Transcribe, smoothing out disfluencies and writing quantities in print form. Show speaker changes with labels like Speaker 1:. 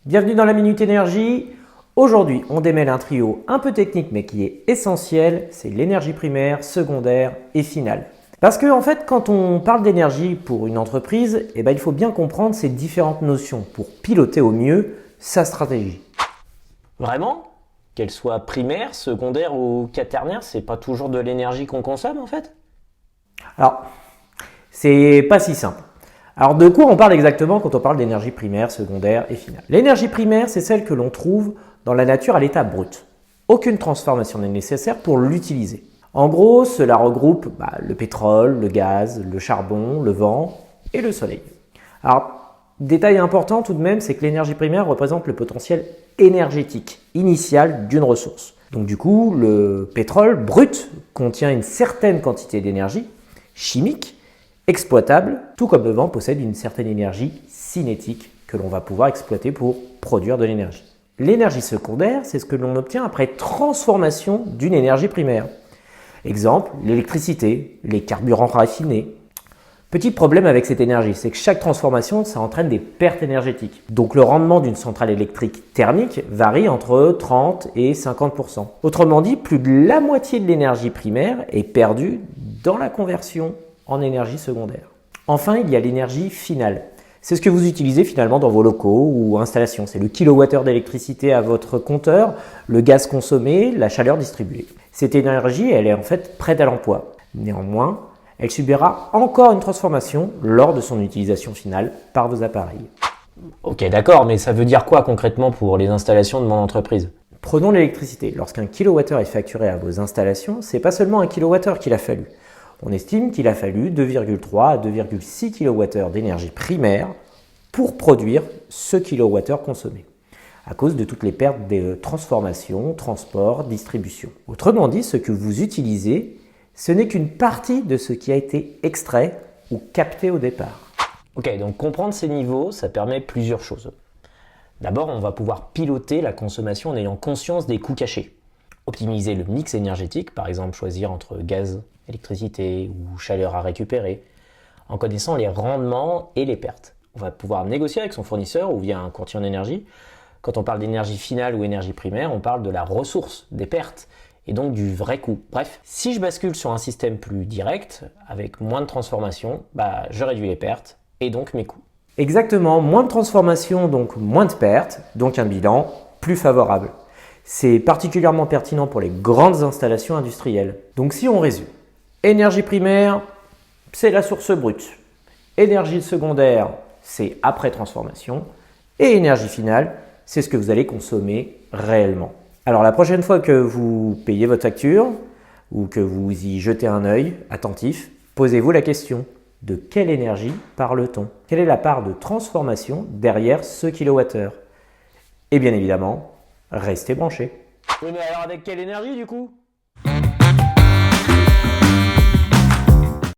Speaker 1: Bienvenue dans la Minute Énergie. Aujourd'hui, on démêle un trio un peu technique mais qui est essentiel, c'est l'énergie primaire, secondaire et finale. Parce que en fait, quand on parle d'énergie pour une entreprise, il faut bien comprendre ces différentes notions pour piloter au mieux sa stratégie.
Speaker 2: Vraiment? Qu'elle soit primaire, secondaire ou quaternaire, c'est pas toujours de l'énergie qu'on consomme en fait?
Speaker 1: Alors, c'est pas si simple. Alors, de quoi on parle exactement quand on parle d'énergie primaire, secondaire et finale? L'énergie primaire, c'est celle que l'on trouve dans la nature à l'état brut. Aucune transformation n'est nécessaire pour l'utiliser. En gros, cela regroupe le pétrole, le gaz, le charbon, le vent et le soleil. Alors, détail important tout de même, c'est que l'énergie primaire représente le potentiel énergétique initial d'une ressource. Donc du coup, le pétrole brut contient une certaine quantité d'énergie chimique exploitable, tout comme le vent possède une certaine énergie cinétique que l'on va pouvoir exploiter pour produire de l'énergie. L'énergie secondaire, c'est ce que l'on obtient après transformation d'une énergie primaire. Exemple, l'électricité, les carburants raffinés. Petit problème avec cette énergie, c'est que chaque transformation, ça entraîne des pertes énergétiques. Donc le rendement d'une centrale électrique thermique varie entre 30 et 50%. Autrement dit, plus de la moitié de l'énergie primaire est perdue dans la conversion en énergie secondaire. Enfin, il y a l'énergie finale. C'est ce que vous utilisez finalement dans vos locaux ou installations. C'est le kilowattheure d'électricité à votre compteur, le gaz consommé, la chaleur distribuée. Cette énergie, elle est en fait prête à l'emploi. Néanmoins, elle subira encore une transformation lors de son utilisation finale par vos appareils.
Speaker 2: Ok, d'accord, mais ça veut dire quoi concrètement pour les installations de mon entreprise?
Speaker 1: Prenons l'électricité. Lorsqu'un kilowattheure est facturé à vos installations, c'est pas seulement un kilowattheure qu'il a fallu. On estime qu'il a fallu 2,3 à 2,6 kWh d'énergie primaire pour produire ce kilowattheure consommé, à cause de toutes les pertes de transformation, transport, distribution. Autrement dit, ce que vous utilisez, ce n'est qu'une partie de ce qui a été extrait ou capté au départ.
Speaker 2: Ok, donc comprendre ces niveaux, ça permet plusieurs choses. D'abord, on va pouvoir piloter la consommation en ayant conscience des coûts cachés. Optimiser le mix énergétique, par exemple choisir entre gaz, électricité ou chaleur à récupérer, en connaissant les rendements et les pertes. On va pouvoir négocier avec son fournisseur ou via un courtier en énergie. Quand on parle d'énergie finale ou énergie primaire, on parle de la ressource, des pertes, et donc du vrai coût. Bref, si je bascule sur un système plus direct, avec moins de transformation, je réduis les pertes et donc mes coûts.
Speaker 1: Exactement, moins de transformation, donc moins de pertes, donc un bilan plus favorable. C'est particulièrement pertinent pour les grandes installations industrielles. Donc si on résume, énergie primaire, c'est la source brute. Énergie secondaire, c'est après transformation. Et énergie finale, c'est ce que vous allez consommer réellement. Alors la prochaine fois que vous payez votre facture ou que vous y jetez un œil attentif, posez-vous la question: de quelle énergie parle-t-on? Quelle est la part de transformation derrière ce kilowattheure? Et bien évidemment, restez branchés.
Speaker 2: Oui, mais alors avec quelle énergie du coup?